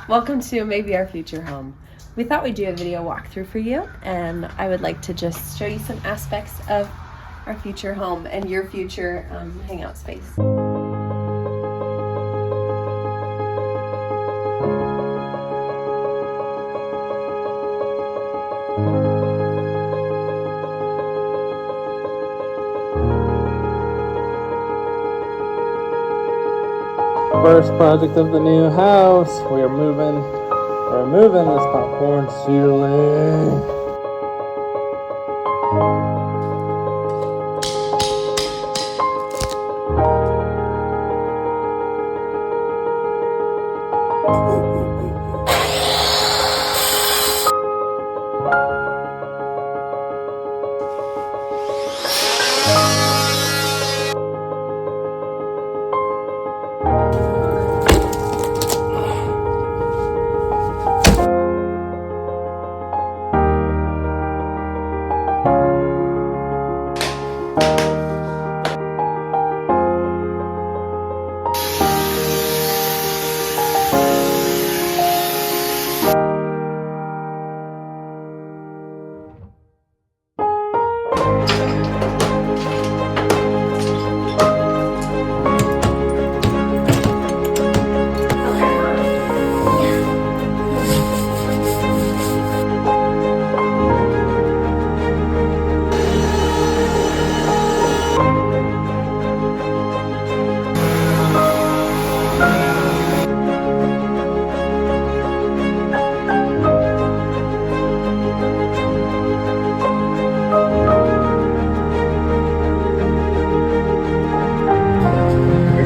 Welcome to Maybe Our Future Home. We thought we'd do a video walkthrough for you, and I would like to just show you some aspects of our future home and your future hangout space. First project of the new house. We're removing this popcorn ceiling.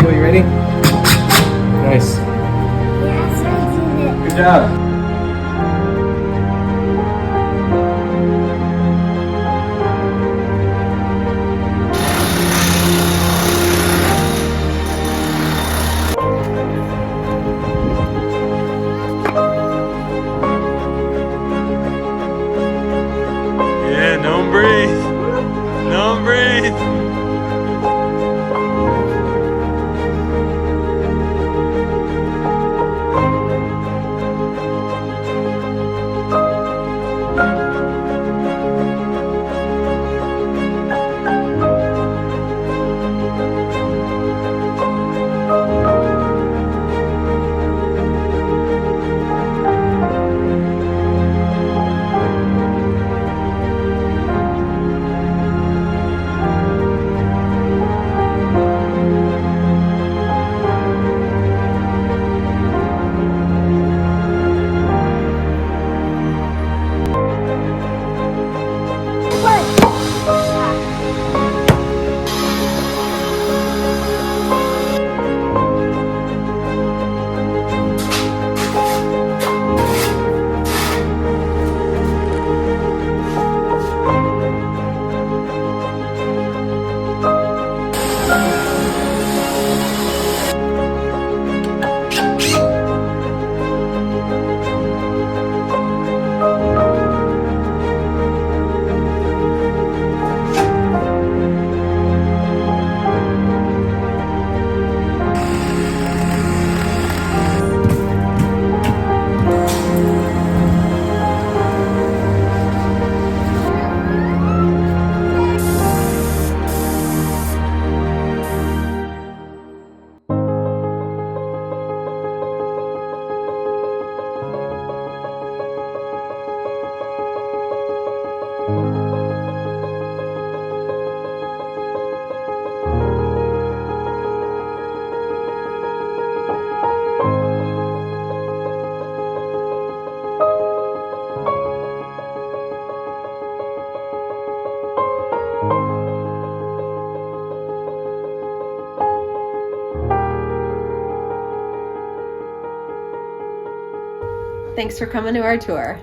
You ready? Nice. Yes, I did it. Good job. Yeah, no one breathe. No one breathe. Thanks for coming to our tour.